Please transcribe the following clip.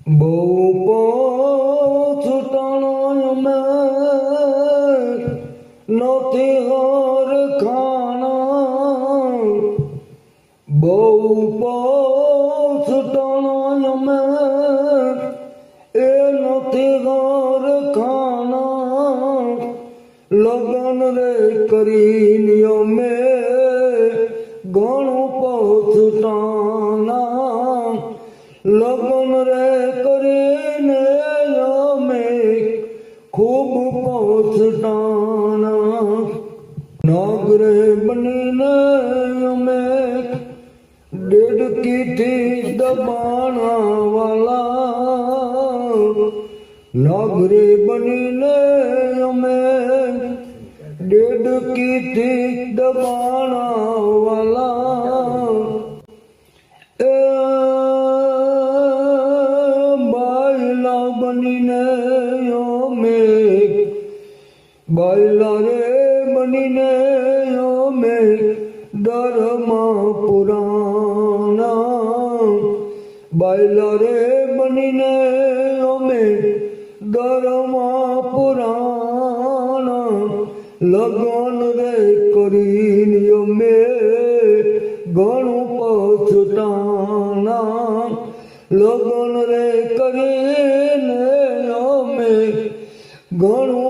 બહુ પોછટાણો મેં નોતી હર ખાણા બહુ પોછટાણો મેં એ નોતી હર ખાણા લગન રે કરીને મેં ઘણું પોછટાણા લગન રે કરીને અમે ખૂબ પોછટાણા નાગરે બનીને અમે દેડકીથી દબાણા વાલા નાગરે બનીને અમે દેડકીથી દબાણા વાલા બનીને અમે બાયલા રે બનીને અમે દરમાં પુરાણા બાયલા રે બનીને અમે દરમાં પુરાણા લગન રે કરીને અમે ઘણું પછતાણા લગન રે કરીને અમે ઘણું